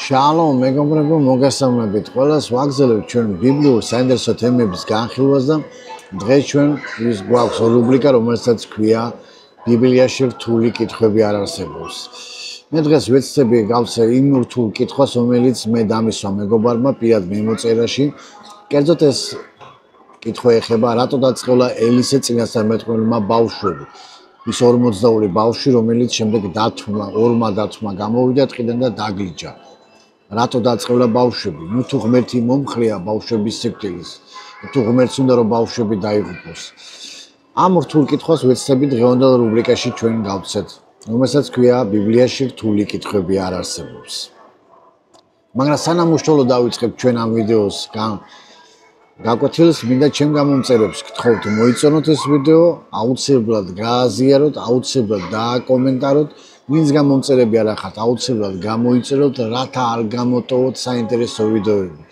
Shalom, მეგობრებო, მოგესალმებით ყველას. ვაგზავნებთ ჩვენ ბიბლიურ საინტერესო თემების განხილვას და დღეს ჩვენ გვაქვს რუბრიკა, რომელსაც ქვია ბიბლიაში რთული კითხვები არ არსებობს. მე დღეს ვეცდები გავცე იმ რთულ კითხვას, რომელიც მე დამისვა მეგობარმა პირად მემოწერაში. კერძოდ ეს კითხვა ეხება, რატო დაწყევლა ელისე წინასწარმეტყველმა ბავშვები. ის 42 ბავშვი, რომელიც შემდეგ ორმა დათვმა გამოვიდა ტყიდან და დაგლიჯა. რატო დაწყევლა ბავშვები? ნუ თუ ღმერთი მომხრია ბავშვების სიკვდილის, თუ ღმერთს უნდა რომ ბავშვები დაიღუპოს. ამ რთულ კითხვას ვეცდები დღევანდელ რუბრიკაში ჩვენ გავცეთ, რომელსაც ქვია ბიბლიაში რთული კითხვები არ არსებობს. მაგრამ სანამ უშუალოდ დავიწყებ ჩვენ ამ ვიდეოს გაკვეთილს, მინდა ჩემ გამომწერებს გთხოვთ მოიწონოთ ეს ვიდეო, აუცილებლად გააზიაროთ, აუცილებლად დააკომენტაროთ. ვინც გამომწერები არ ახართ, აუცილებლად გამოიწეროთ, რათა არ გამოტოვოთ საინტერესო ვიდეოები.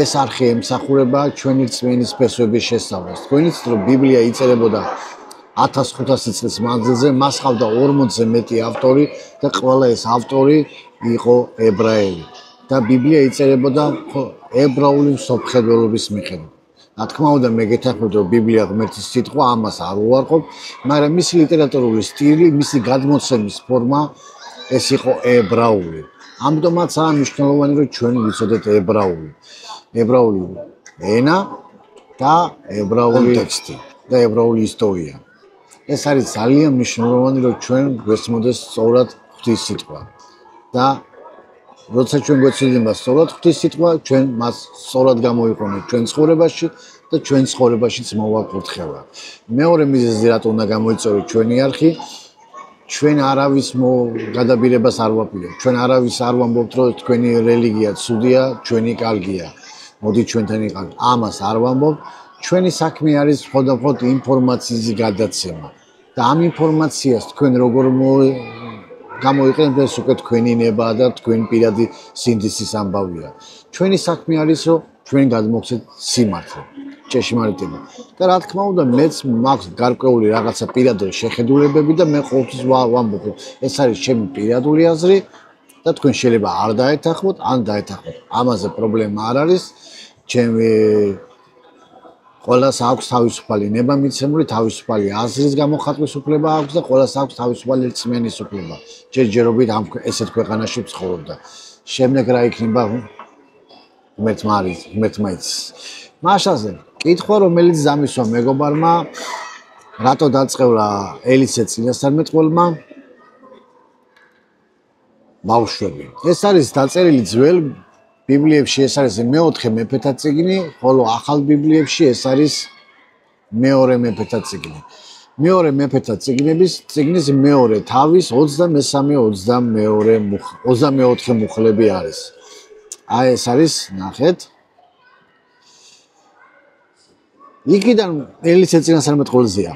ეს არხი ემსახურება ჩვენი რწმენის ფესვების შესწავლას. თქვენიც რომ ბიბლია იწერებოდა 1500 წლის მანძილზე, მას ჰყავდა 40-ზე მეტი ავტორი და ყველა ეს ავტორი იყო ებრაელი. და ბიბლია იწერებოდა ებრაული მსოფლმხედველობის მიხედვით. რა თქმა უნდა, მე გეთანხმებით, რომ ბიბლია ღმერთის სიტყვა, ამას არ უარყოფ, მაგრამ მისი ლიტერატურული სტილი, მისი გადმოცემის ფორმა ეს იყო ებრაული. ამიტომაც არის მნიშვნელოვანი, რომ ჩვენ ვიცოდეთ ებრაული ენა და ებრაული ტექსტი და ებრაული ისტორია. ეს არის ძალიან მნიშვნელოვანი, რომ ჩვენ გვესმოდეს სწორად ღვთის სიტყვა. და როცა ჩვენ გვეცოდება სწორად ღვთის სიტყვა, ჩვენ მას სწორად გამოიყენებთ ჩვენ ცხოვრებაში და ჩვენ ცხოვრებაშიც მოვაკურთხევა. მეორე მიზეზი, რატო უნდა გამოიწეროთ ჩვენი არხი, ჩვენ არავის გადაბირებას არ ვაპირებთ. ჩვენ არავის არ ვამბობთ, რომ თქვენი რელიგია ცუდია, ჩვენი კარგია. მოდი ჩვენთან იყავით. ამას არ ვამბობთ. ჩვენი საქმე არის მხოლოდ ინფორმაციის გადაცემა. და ამ ინფორმაციას თქვენ როგორ გამოიყენებთ, ეს უკვე თქვენი ნება და თქვენ პირადი სინდისის ამბავია. ჩვენი საქმე არის, რომ ჩვენ გადმოგცეთ სიმართლე, ჭეშმარიტება. და რა თქმა უნდა, მეც მაქვს გარკვეული რაღაცა პირადული შეხედულებები და მე ყოველთვის ვამბობ, ეს არის ჩემი პირადული აზრი და თქვენ შეიძლება არ დაეთანხმოთ, ან დაეთანხმოთ. ამაზე პრობლემა არ არის. ჩემი ყველას აქვს თავისუფალი ნება-მიცემული, თავისუფალი აზრის გამოხატვის უფლება აქვს და ყველას აქვს თავისუფალი რწმენის უფლება. ჯერჯერობით ესეთ ქვეყანაში ვცხოვრობდა. შემდეგ რა იქნება ღმერთმა იცის. მაშასე, კითხვა, რომელიც დამისვა მეგობარმა, რატო დაწყევლა ელისე წინასწარმეტყველმა ბავშვები. ეს არის დაწერილი ძველ ბიბლიებში, ეს არის მეოთხე მეფეთა წიგნი, ხოლო ახალ ბიბლიებში ეს არის მეორე მეფეთა წიგნი. მეორე მეფეთა წიგნის მეორე თავის 23-24 მუხლები არის. აი ეს არის, ნახეთ. იქიდან ელისე წინასწარმეტყველზეა.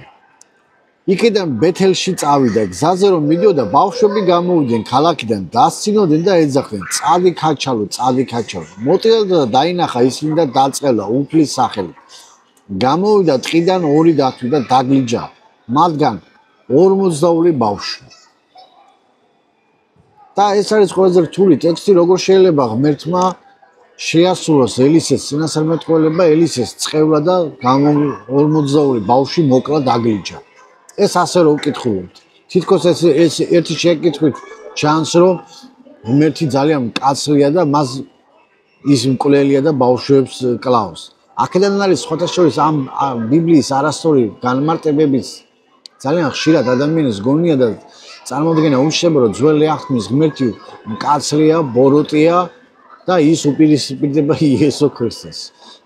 იქიდან ბეთელში წავიდა, გზაზე რომ მიდიოდა, ბავშვები გამოვიდნენ ქალაქიდან, დასცინოდნენ და ეძახდნენ: "წადი ქაჩალო, წადი ქაჩალო." მოტირდა და დაინახა ისინი და დაწყევლა უფლის სახელით. გამოვიდა ტყიდან 2 დათვი და დაგლიჯა, მათგან 42 ბავშვი. და ეს არის ყველაზე რთული ტექსტი, როგორ შეიძლება ღმერთმა შეასრულოს ელისეს წინასწარმეტყველება, ელისეს წევლა და 42 ბავშვი მოკლა დაგლიჯა. ეს ასე რომ ვკითხულობთ. თითქოს ეს ერთი შეკითხვით ჩანს, რომ ღმერთი ძალიან მკაცრია და მას ის მკვლელია და ბავშვებს კლავს. აქედან არის სხვათა შორის ამ ბიბლიის არასწორი განმარტებების ძალიან ხშირად ადამიანის გონია და წარმოდგენა უშენება, რომ ძველი აღთქმის ღმერთი მკაცრია, ბოროტია და ის უპირისპირდება იესო ქრისტეს.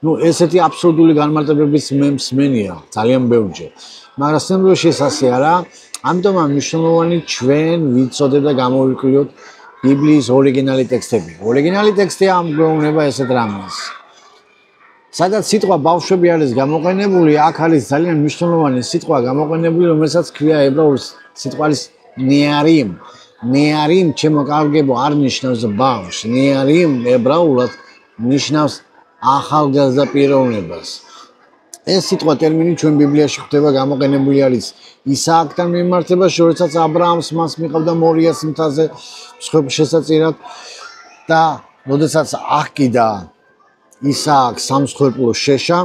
ნუ ესეთი აბსურდული განმარტებების მე მსმენია ძალიან ბევრჯერ. მაგრამ სიმბოლოში ეს ასე არა, ამიტომ მნიშვნელოვანი ჩვენ ვიცოდეთ და გამოვიკვლიოთ ბიბლიის ორიგინალი ტექსტები. ორიგინალი ტექსტი ამგონება ესეთ რამეს. სადაც სიტყვა ბავშვები არის გამოყენებული, აქ არის ძალიან მნიშვნელოვანი სიტყვა გამოყენებული, რომელსაც ქვია ებრაული სიტყვის ნეარიმ. ნეარიმ ჩემოკარგებო არ ნიშნავს ბავშვს, ნეარიმ ებრაულად ნიშნავს ახალგაზრდა პიროვნებას. ეს სიტყვა ტერმინი ჩვენ ბიბლიაში ხვდება გამოყენებული არის ისააკთან მიმართება, როდესაც აბრაამს მას მიყავდა მორიას მთაზე მსხვერპლ შესაწირად და როდესაც აღკიდა ისააკ სამსხვერპლო შეშა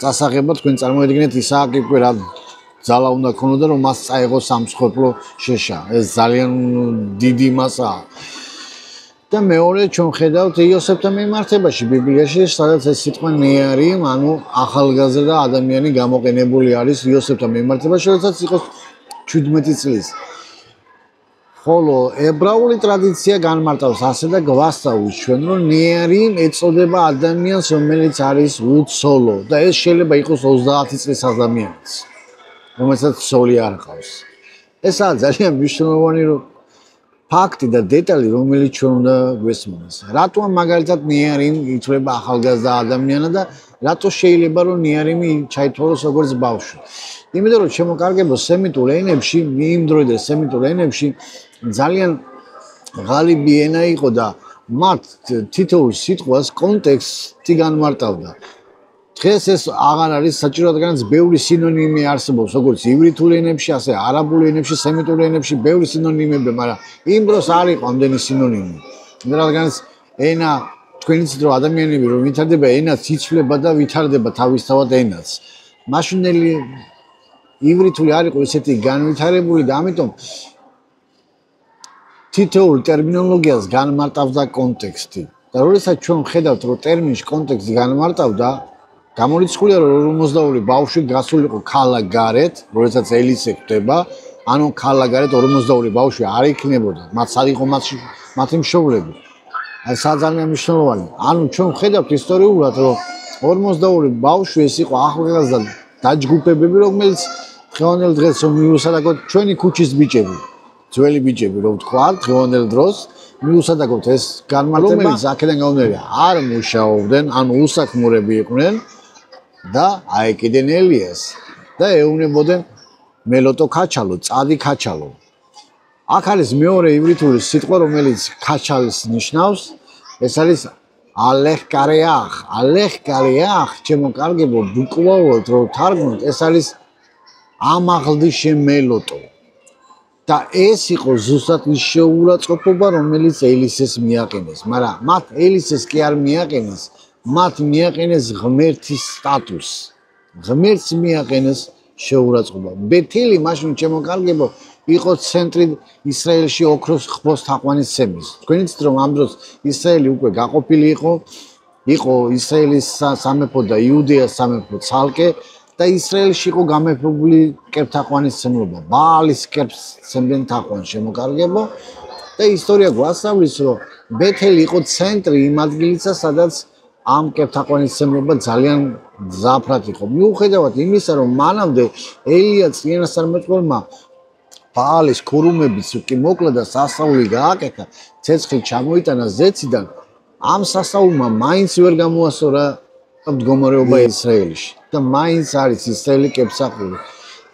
წასაღება თქვენ წარმოედგინეთ ისააკი უკვე რა ძალა უნდა ქონოდა რომ მას წაეღო სამსხვერპლო შეშა ეს ძალიან დიდი მასაა და მეორე ჩვენ ხედავთ იოსებთან მიმართებაში ბიბლიაში სადაც ეს სიტყვა ნეარიმ ანუ ახალგაზრდა ადამიანი გამოყენებული არის იოსებთან მიმართებაში როდესაც იყო 17 წლის ხოლო ებრაული ტრადიცია განმარტავს ასე და გვასწავლის ჩვენ რომ ნეარიმ ეწოდება ადამიანს რომელიც არის უცოლო და ეს შეიძლება იყოს 30 წლის ადამიანიც რომელსაც ცოლი არ ჰყავს ესაა ძალიან მნიშვნელოვანი ფაქტი და დეტალი რომელიც ჩვენ უნდა გვესმოს რატომ მაგალითად ნეარიმ ითვლება ახალგაზრდა ადამიანად და რატო შეიძლება რომ ნეარიმი ჩაითვალოს როგორც ბავშვი იმიტომ რომ შემოკარგებო სემიტურ ენებში იმ დროიდან სემიტურ ენებში ძალიან ღალიბი ენა იყო და მათ თითოეულ სიტყვას კონტექსტი განმარტავდა დღეს ეს აღარ არის საჭირო რადგანაც ბევრი სინონიმი არსებობს როგორც ივრითულ ენებში ასე არაბულ ენებში სემიტურ ენებში ბევრი სინონიმები მაგრამ იმ დროს არ იყო ამდენი სინონიმი რადგანაც ენა თქვენ იცით რომ ადამიანები რომ ვითარდება ენაც იცვლება და ვითარდება თავისთავად ენაც მაშინელი ივრითული არ იყო ისეთი განვითარებული და ამიტომ თითოეულ ტერმინოლოგიას განმარტავდა კონტექსტი და როდესაც ჩვენ ხედავთ რომ ტერმინს კონტექსტი განმარტავდა გამორიცხულია რომ 52 ბავშვი გასულიყო ქალაგარეთ როდესაც ელისე ხდება ანუ ქალაგარეთ 52 ბავშვი არ იქნებოდა მათ არ იყო მათი მშობლები აი ძალიან მნიშვნელოვანი ანუ ჩვენ ხედავთ ისტორიულად რომ 52 ბავშვი ეს იყო ახალგაზრდა დაჯგუფებები რომელიც დღევანდელ დღეს რომ მიუსადაგოთ ჩვენი ქუჩის ბიჭები ძველი ბიჭები რომ ვთქვა დღევანდელ დროს მიუსადაგოთ ეს განმარტება რომელიც აქედან გამომდინარე არ მუშაობდნენ ანუ უსაქმურები იყვნენ და აეკიდნენ ელიას და ეუნებოდნენ მელოტო ქაჩალო, წადი ქაჩალო. აქ არის მეორე ივრითული სიტყვა რომელიც ქაჩალს ნიშნავს, ეს არის ალეხ კარეახ. ალეხ კარეახ შემოკარგებო ბუკვალოდ რომ თარგმნოთ, ეს არის ამაღლდი შემელოტო. და ეს იყო ზუსტად ის შეურაცხყოფა რომელიც ელისეს მიაყენეს, მაგრამ მათ ელისეს კი არ მიაყენეს. მათ მიაყენეს ღმერთის სტატუსს. ღმერთს მიაყენეს შეურაცხყოფა. ბეთილი მაშინ შემოკარგებო იყო ცენტრი ისრაელში ოქროს ხბოს თაყვანისცემის. თქვენ იცით რომ ამ დროს ისრაელი უკვე გაყოფილი იყო ისრაელის სამეფო და იუდეას სამეფო ცალკე და ისრაელში იყო გამეფებული კერთაყვანისცემლობა. ბაალის კერს ცემდნენ თაყვანს შემოკარგებო და ისტორია გვასწავლის რომ ბეთელი იყო ცენტრი იმ ადგილისა სადაც ამ კერთაყვანისცემლობა ძალიან მძაფრად იყო. მიუხედავად იმისა რომ მანამდე ელია წინასწარმეტყველმა ბაალის ქურუმების კი მოკლა და სასწაული გააკეთა, ცეცხლი ჩამოიტანა ზეციდან, ამ სასწაულმა მაინც ვერ გამოასწორა მდგომარეობა ისრაელში და მაინც არის ისრაელი კებსახური.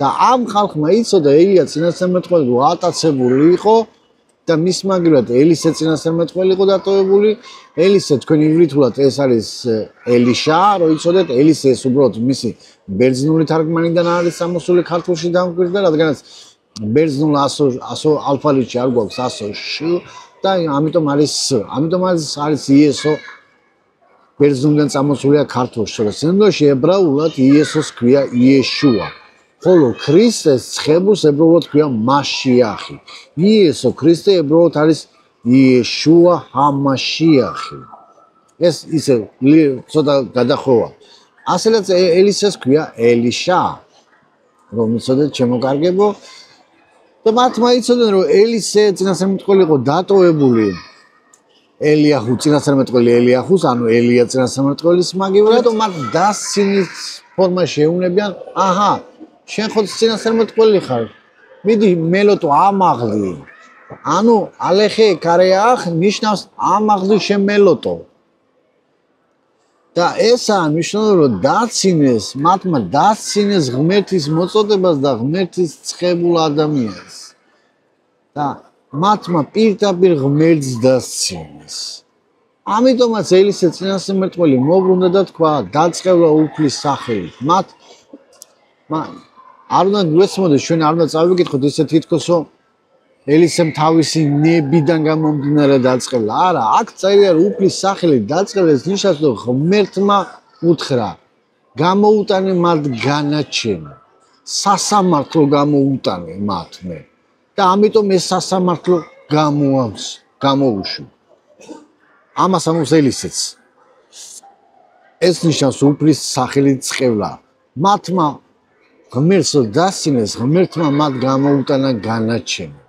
და ამ ხალხმა იცოდა ელია წინასწარმეტყველი ატაცებული იყო და მის მაგივრად ელისე წინასწარმეტყველი იყო დატოვებული. ელისე თქვენ ივრითულად ეს არის ელიშა, რო იცოდეთ, ელისე ეს უბრალოდ მისი ბერძნული თარგმანიდან არის ამოსული ქართულში დამკვირდა, რადგანაც ბერძნულ ასო ალფაბეტში არ გვაქვს ასო შ და ამიტომ არის ს. ამიტომ არის იესო ბერძნულიდან წამოსულია ქართულში, მაგრამ სინამდვილეში ებრაულად იესოს ქვია იეშუა. ხოლო ქრისტეს ცხებულს ებრაულად ქვია მაშიახი. იესო ქრისტე ებრაულად არის იეშუა ჰამაშიახი. ეს ისე ცოტა გადახოვა. ასეც ელისეს ქვია ელიშა. რომ იცოდეთ შემოკარგებო და მათმა იცოდნენ რომ ელისე წინასწარმეტყველი იყო დატოვებული ელიაჰუ წინასწარმეტყველი ელიაჰუს ანუ ელია წინასწარმეტყველის მაგივრად და მათ დასცინის ფორმაში ეუნებიან აჰა შენ ხო წინასწარმეტყველი ხარ მიდი მელოტო ამაღლი ანუ ალეხე კარეახ ნიშნავს ამაღლი შემელოტო და ესაა მნიშვნელოვანი რომ დაცინეს მათმა დაცინეს ღმერთის მოწოდებას და ღმერთის ცხებულ ადამიანს და მათმა პირდაპირ ღმერთს დასცინეს. ამიტომაც ელისე წინასწარმეტყველი მოbrunდა და თქვა დაწყევლა უფლის სახელით. მათ არ უნდა გვესმოდეს ჩვენ არ უნდა წავიკითხოთ ისე თითქოს რომ ელისემ თავისი ნებიდან გამომდინარე დაწყებლა. არა, აქ წერია რომ უფლის სახელით დაწყებლა, ეს ნიშნავს რომ ღმერთმა უთხრა გამოუტანე მათ განაჩენი. სასამართლო გამოუტანე მათ მე. და ამიტომ ეს სასამართლო გამოუშვა. ამას ამობს ელისეც. ეს ნიშნავს უფლის სახელით წყევლა. მათმა ღმერთს დასცინეს, ღმერთმა მათ გამოუტანა განაჩენი.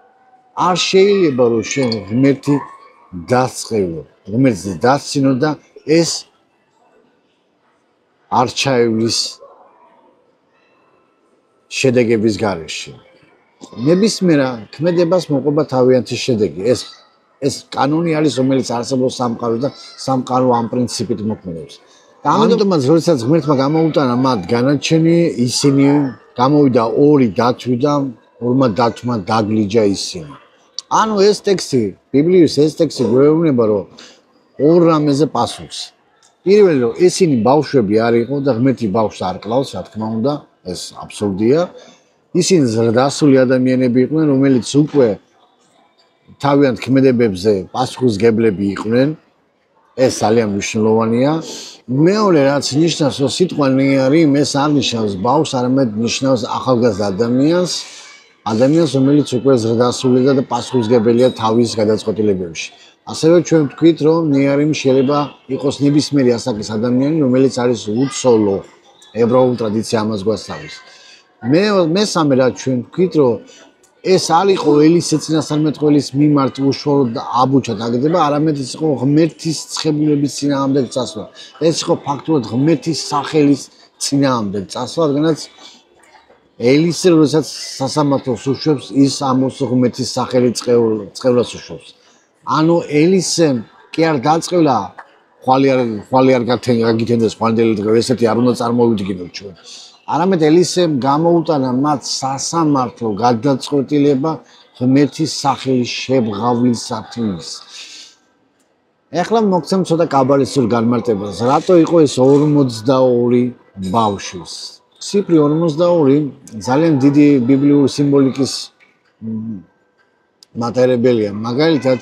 არ შეიძლება რომ შენ ღმერთი დასწყევო. ღმერთს დასცინო და ეს არ ჩაივლის შედეგების გარეშე. ნებისმიერა ქმედებას მოყვება თავიანთი შედეგი. ეს კანონი არის, რომელიც არსებობს სამყაროს და სამყარო ამ პრინციპით მოქმედებს. და ამიტომაც როდესაც ღმერთმა გამოუტანა მათ განაჩენი, ისინი გამოვიდა ორი დათვი და ორმა დათვმა დაგლიჯა ისინი. ანუ ეს ტექსტი, ბიბლიის ეს ტექსტი გვეუბნება, რომ ორ რამეზე პასუხს. პირველი რომ ესენი ბავშვები არ იყო და ღმერთი ბავშვს არ კლავს, რა თქმა უნდა, ეს აბსურდია. ისინი ზრდასრული ადამიანები იყვნენ, რომელიც უკვე თავიანთ ქმედებებზე პასუხისგებლები იყვნენ. ეს ძალიან მნიშვნელოვანია. მეორე რაც ნიშნავს, რომ სიტყვა ნიარი, ეს არ ნიშნავს ბავშვს, არამედ ნიშნავს ახალგაზრდა ადამიანს, რომელიც უკვე ზრდასრულია და პასუხისგებელია თავის გადაწყვეტილებებში. ასევე ჩვენ ვთქვით, რომ ნიარი შეიძლება იყოს ნებისმიერი ასაკის ადამიანი, რომელიც არის უცოლო. ებრაულ ტრადიცია ამას გვასწავლის. მესამე რაც ჩვენ ვთქვით, რომ ეს არ იყო ელისე წინასწარმეტყველის მიმართ უშუალოდ აბუჩად აგდება, არამედ ის იყო ღმერთის ცხებულების წინააღმდეგ წასვლა. ეს იყო ფაქტურად ღმერთის სახელის წინააღმდეგ წასვლა, რადგანაც ელისე როდესაც სასამართლოს უშვებს, ის ამოს ღმერთის სახელით წყევლას უშვებს. ანუ ელისემ კი არ დაწყევლა ხვალე არ გაგითენდეს ხვალინდელი დღე, ესეთი არ უნდა წარმოვიდგინოთ ჩვენ. არამედ ელისემ გამოუტანა მათ სასამართლო გადაწყვეტილება ღმერთის სახელის შებრავლისათვის. ეხლა მოგცემ ცოტა კაბალისტურ განმარტებას. რატო იყო ეს 42 ბავშვის? ციფრი 42 ძალიან დიდი ბიბლიური სიმბოლიკის მატარებელია. მაგალითად,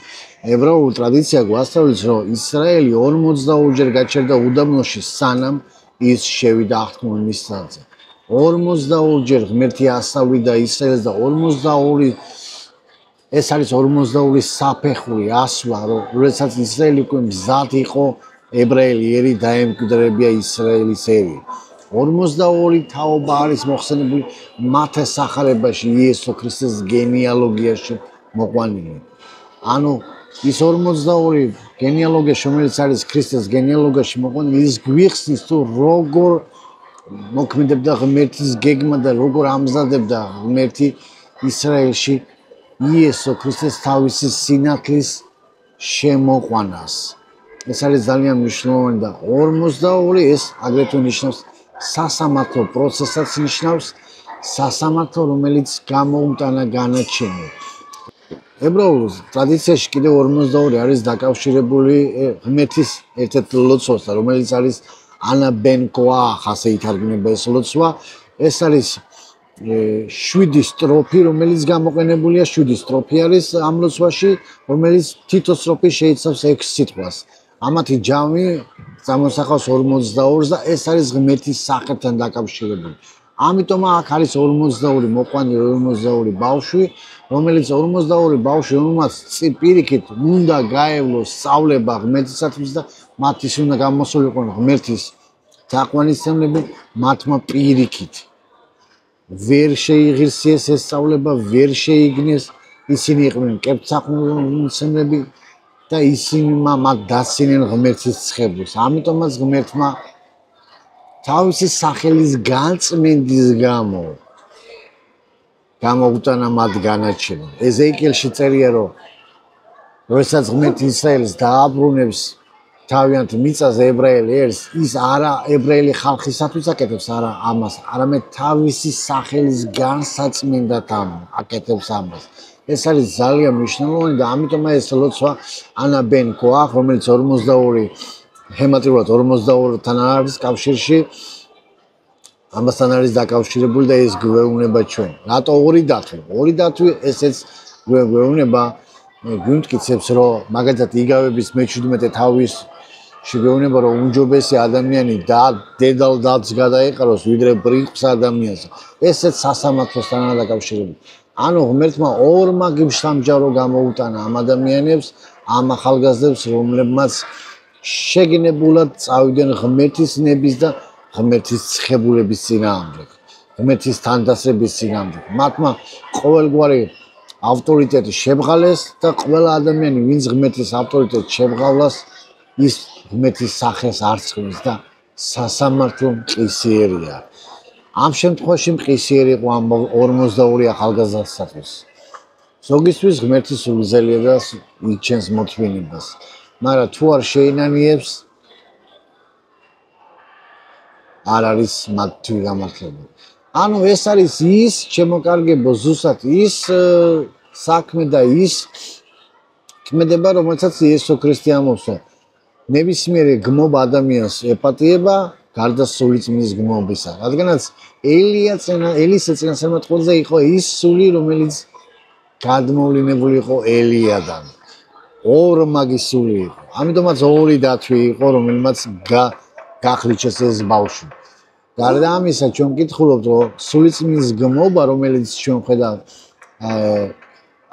ებრაულ ტრადიცია გვასწავლის, რომ ისრაელი 42 ჯერ გაჩერდა უდაბნოში, სანამ ის შევიდა აღთქმულ მისცაზე. 42 ჯერ ღმერთი ასწავლიდა ისრაელს და 42 ეს არის 42 საფეხური ასვლა, როდესაც ისრაელი უკვე მზად იყო ებრაელი ერი დაემკვიდრებია ისრაელის ერი. 42 თაობა არის მოხსენებული მათეს სახარებაში, იესო ქრისტეს გენეალოგიაში მოყვანილი. ანუ ის 42 გენეალოგია, რომელიც არის ქრისტეს გენეალოგიაში მოყვანილი, ის გვიხსნის თუ როგორ მოქმედებდა ღმერთის გეგმა და როგორ ამზადებდა ღმერთი ისრაელში იესო ქრისტეს თავისი სინათლის შემოყვანას. ეს არის ძალიან მნიშვნელოვანი და 42 ეს აგრეთვე ნიშნავს სასამართლო პროცესსაც ნიშნავს, სასამართლო, რომელიც გამოუტანა განაჩენი. ებრაულ ტრადიციაში კიდევ 42 არის დაკავშირებული ღმერთის ერთ-ერთ ლოცვასთან, რომელიც არის ანა ბენ კოახ, ასე ითარგმნება ეს ლოცვა. ეს არის 7 სტროფი, რომელიც გამოყენებულია, 7 სტროფი არის ამ ლოცვაში, რომელიც თითო სტროფი შეიცავს 6 სიტყვას. ამათი ჯამი წამოსახავს 42-ს და ეს არის ღმერთის სახელთან დაკავშირებული. ამიტომ აქ არის 42 მოყვანილი 42 ბავშვი, რომელიც 42 ბავშვი, რომელმაც პირიქით უნდა გაევლოს სწავლება ღმერთისათვის და მათთვის უნდა გამოსულიყვნენ ღმერთის თაყვანისმცემლები, მათმა პირიქით ვერ შეიღირსიეს ეს სწავლება, ვერ შეიგნეს, ისინი იყვნენ კერძთაყვანისმცემლები და ისინი მათ დასცინნენ ღმერთის ცხებულს. ამიტომაც ღმერთმა თავისი სახელის განწმენდის გამო გამოუტანა მათ განაჩენი. ეზეკიელში წერია, რომ როდესაც ღმერთი ისრაელს დააბრუნებს თავიანთ მიწაზე ებრაელ ერს, ის არა ებრაელი ხალხისათვის აკეთებს ამას, არამედ თავისი სახელის განსაწმენდად აკეთებს ამას. ეს არის ძალიან მნიშვნელოვანი და ამიტომ ეს ლოცვა ანა ბენ კოახ, რომელიც 42 ჰემატრიულად 42-თან არის კავშირში, ამასთან არის დაკავშირებული და ეს გვეუბნება ჩვენ. რატო ორი დათვი? ორი დათვი ესეც გვეუბნება გვიმტკიცებს რომ მაგალითად იგავების მე-17 თავის შეგვეუბნება რომ უმჯობესი ადამიანი დედალ დათს გადაეყაროს ვიდრე ბრინყს ადამიანს. ესეც სასამართლოსთანაა დაკავშირებული. ანუ ღმერთმა ორმა გიმშთამჯარო გამოუტანა ამ ადამიანებს, ამ ახალგაზრდებს, რომლებმაც შეგნებულად წავიდნენ ღმერთის ნების და ღმერთის ცხებულების წინააღმდეგ, ღმერთის თანდასრების წინააღმდეგ. მათმა ყოველგვარი ავტორიტეტი შებრალეს და ყველა ადამიანი, ვინც ღმერთის ავტორიტეტს შებრალას, ის ღმერთის სახეს არ ცხვრის და სასამართლო მყისიერია. ამ შემთხვევაში მყისიერი იყო ამ 42 ახალგაზრდასათვის. ზოგისთვის ღმერთი სულძელია და იჩენს მოთმინებას, მაგრამ თუ არ შეინანიებს, არ არის მათთვის გამართლებული. ანუ ეს არის ის შემოკარგებო ზუსტად ის საქმე და ის ქმედება, რომელსაც იესო ქრისტე ამოსვა. ნებისმიერი გმობა ადამიანს ეპატიება გარდა სული წმინდის გმობისა. რადგანაც ელის წინასწარმეტყველზე იყო ის სული, რომელიც გადმოვლინებული იყო ელიადან. ორმაგი სული იყო. ამიტომაც ორი დათვი იყო, რომელმაც გახლიჩეს ეს ბავშვი. გარდა ამისა, ჩვენ ვკითხულობთ, რომ სული წმინდის გმობა, რომელიც ჩვენ ხედავთ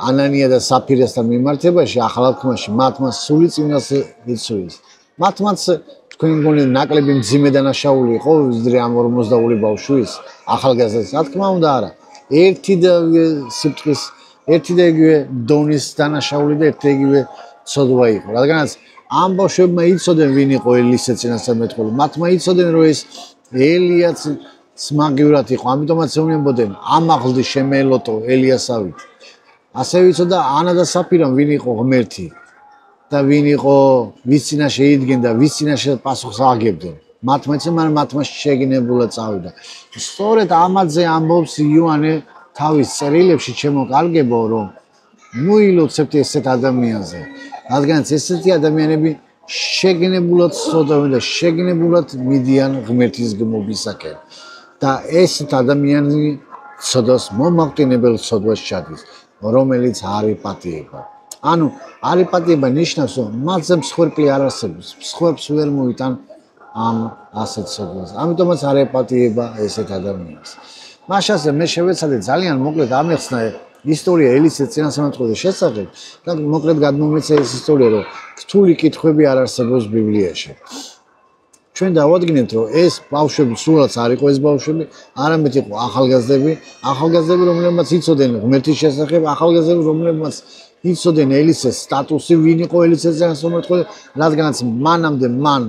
ანანია და საფირესთან მიმართებაში, ახალ თქმაში, მათმა სული წმინდას იცვლის. მათმაც თქვენ მგონი ნაკლები მძიმე დანაშაული იყო, ვიდრე ამ 42 ბავშვის ახალგაზრდას. რა თქმა უნდა, არა. ერთი და სიფტყის, ერთი და იგივე დონის დანაშაული და ერთი იგივე ცოდვა იყო. რადგანაც ამ ბავშვებმა იცოდნენ, ვინ იყო ელისე წინასწარმეტყველი. მათმა იცოდნენ, რომ ეს ელიაც სმაგივრად იყო. ამიტომაც ეუბნებოდნენ, ამაღლდი შემელოტო ელიასავით. ასევე იცოდა ანა და საფირამ, ვინ იყო ღმერთი. და ვინ იყო ვის წინაშე იდგენ და ვის წინაშე პასუხს აღებდნენ. მათმა იცოდნენ, მათმა შეგნებულად წავიდა. სწორედ ამაზე ამბობს იოანე თავის წერილებში, შემოკარგებო, რომ მოილოცებთ ესეთ ადამიანზე. რადგანაც ესეთი ადამიანები შეგნებულად სწოდავენ და შეგნებულად მიდიან ღმერთის გმობისაკენ. და ესეთ ადამიანი ცოდვას მომაყენებელ ცოდვას ჩადის, რომელიც არ იპატიება. ანუ არ იპატიება ნიშნავს, რომ მათზე მსხვერპლი არ არსებობს, მსხვერპლს ვერ მოიტან ამ ასეთ ცოდვას. ამიტომაც არ იპატიება ესეთ ადამიანს. მაშასე მე შევეცადე ძალიან მოკლედ ამეხსნა ისტორია ელისეს წინასწარმეტყველის შესახებ და მოკლედ გადმომეცა ეს ისტორია, რომ რთული კითხვები არ არსებობს ბიბლიაში. ჩვენ დავადგინეთ, რომ ეს ბავშვები სულაც არ იყო ეს ბავშვები, არამედ იყო ახალგაზრდები, რომლებმაც იცოდნენ ღმერთის შესახებ, ახალგაზრდები, რომლებმაც იცოდნენ ელისეს სტატუსი, ვინ იყო ელისეს წინასწარმეტყველი, რადგანაც მანამდე მან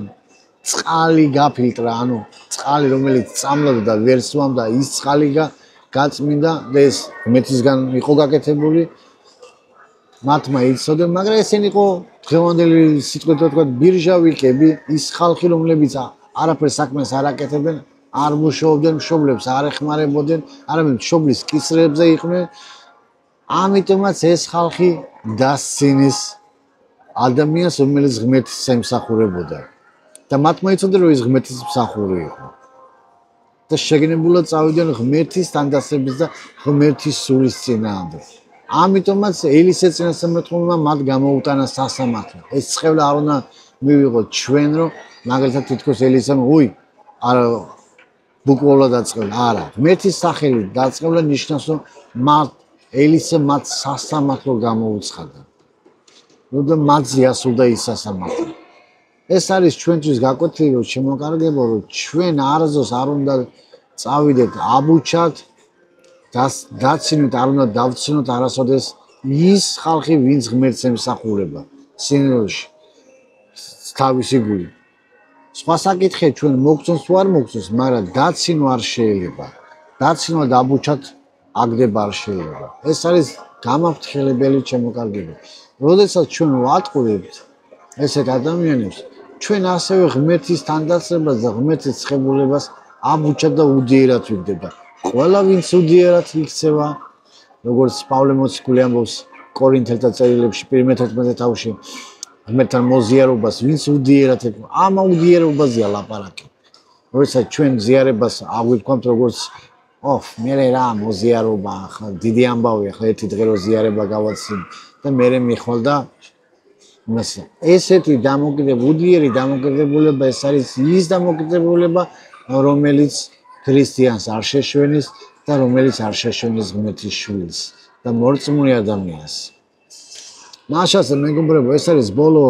წყალი გაფილტრა, ანუ წყალი, რომელიც წამლოდა და ვერ სვამდა, ის წყალი გაწმინდა და ეს ღმერთისგან იყო გაკეთებული. მათმა იცოდნენ, მაგრამ ესენი იყო დღევანდელი სიტყვით ვთქვათ ბირჟავიკები, ის ხალხი, რომლებიც არაფერს საქმეს არ აკეთებდნენ, არ მუშაობდნენ, მშობლებს არ ეხმარებოდნენ, არამედ მშობლის კისრებზე იყვნენ. ამიტომაც ეს ხალხი დასცინის ადამიანს, რომელიც ღმერთის ემსახურებოდა. და მათმა იცოდნენ, რომ ის ღმერთის მსახური იყო. და შეგნებულად წავიდნენ ღმერთის თანდასრების და ღმერთის სულის წინააღმდეგ. ამიტომაც ელისე წინასწარმეტყველმა მათ გამოუტანა სასამართლო. ეს წყევლა არ უნდა მივიღოთ ჩვენ, რომ მაგალითად თითქოს ელისემ არა ბუკვალად დაწყევლა, არა. ღმერთის სახელი დაწყევლა ნიშნავს, რომ ელისე მათ სასამართლო გამოუცხადა. და მათზე ასულდა ის სასამართლო. ეს არის ჩვენთვის გაკვეთილი, რომ შემოკარგებო, რომ ჩვენ არზოს არ უნდა წავიდეთ აბუჩად, დაცინოთ, არ უნდა დავცინოთ არასოდეს ის ხალხი, ვინც ღმერთს ემსახურება სინოდში თავისი გული. სხვა საკითხია ჩვენ მოგწონს თუ არ მოგწონს, მაგრამ დაცინო არ შეიძლება. დაცინო და აბუჩად აგდება არ შეიძლება. ეს არის გამაფრთხილებელი შემოკარგება. როდესაც ჩვენ ვატყუებთ ესეთ ადამიანებს, ჩვენ ასევე ღმერთის თანდასრებას და ღმერთის ცხებულებას აბუჩად და უდიერად ვიგდება. ყველა ვინც უდიერად იქცევა, როგორც პავლე მოციქული ამბობს კორინთელთა წერილებში 1:11 თავში, ღმერთთან მოზიარობას ვინც უდიერად ეკვა, ამ უდიერობაზეა ლაპარაკი. როდესაც ჩვენ ზიარებას აღვიქვამთ, როგორც მე რა მოზიარობა, ხა დიდი ამბავია, ხა ერთი დღე რო ზიარება გავაცინე და მე მიხვალ და ესეთი დამოკიდებულიერი დამოკიდებულება ეს არის ის დამოკიდებულება, რომელიც ქრისტიანს არ შეშვენის და რომელიც არ შეშვენის ღმერთის შვილს და მორწმუნე ადამიანს. მაშასე მეგობრებო, ეს არის ბოლო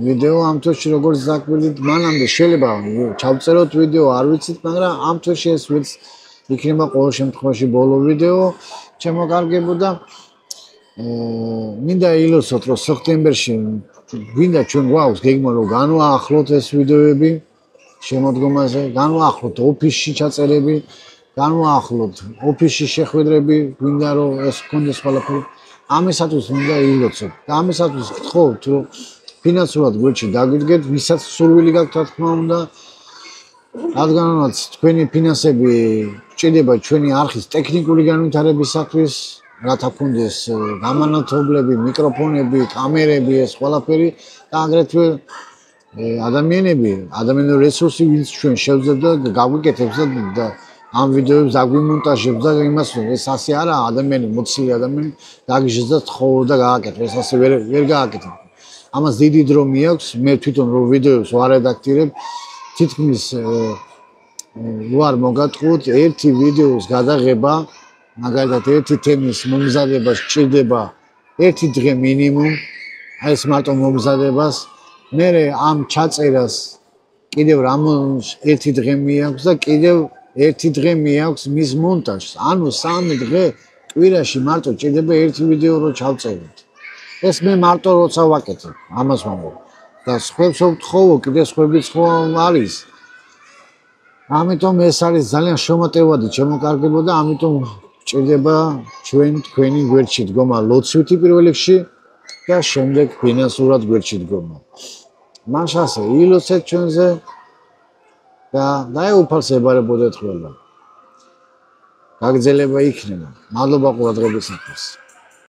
ვიდეო ამ თვეში, როგორც დაგვიდით, მანამდე შეიძლება ჩავწეროთ ვიდეო, არ ვიცით, მაგრამ ამ თვეში ეს ვიც იქნება ყოველ შემთხვევაში ბოლო ვიდეო, შემოკარგებო და მინდა ილოცოთ, რომ სექტემბერში გვინდა ჩვენ გვაქვს გეგმა რომ განვაახლოთ ეს ვიდეოები შემოდგომაზე, განვაახლოთ ოფისში ჩაწერები, განვაახლოთ ოფისში შეხვედრები, გვინდა რომ ეს გქონდეს ყველაფერი. ამისათვის მინდა ილოცოთ და ამისათვის გთხოვთ რომ ფინანსურად გვერდში დაგვიდგეთ, ვისაც სურვილი გაქვთ რა თქმა უნდა, რადგანაც თქვენი ფინანსები ჭირდება ჩვენი არხის ტექნიკური განვითარებისათვის, რათა გქონდეს გამანათობლები, მიკროფონები, კამერები, ეს ყველაფერი და აგრეთვე ადამიანური რესურსი, ვინც ჩვენ შევძლებთ და გაგვიკეთებს და ამ ვიდეოებს აგვიმონტაჟებს და იმას ეს ასე არა ადამიანი მოცილი ადამიანი დაგიჟეს და თხოვ და გააკეთე, ეს ასე ვერ გააკეთე. ამას დიდი დრო მიაქვს, მე თვითონ რო ვიდეოებს ვარ რედაქტირებ, თითქმის ვარ მოგატყუოთ ერთი ვიდეოს გადაღება, მაგალითად ერთი თემის მომზადება სჭირდება ერთი დღე მინიმუმ, ეს მარტო მომზადებას, მე ამ ჩაწერას კიდევ ერთი დღე მიაქვს და კიდევ ერთი დღე მიაქვს მის მონტაჟს. ანუ 3 დღე კვირაში მარტო ჭირდება ერთი ვიდეო რო ჩავწეროთ. ეს მე მარტო როცა ვაკეთებ, ამას ვამბობ. და სხვებს ვთხოვო, კიდე სხვებიც ხო არის. ამიტომ ეს არის ძალიან შემოტევადი შემოკარგებო და ამიტომ ჭირდება თქვენი გვერდში დგომა ლოცვითი პირველ რიგში და შემდეგ ფინანსურად გვერდში დგომა. მაშასე ილოცეთ ჩვენზე და დაეუფალსებარებოდეთ ყველა. გაგრძელება იქნება. მადლობა ყურადღებისათვის.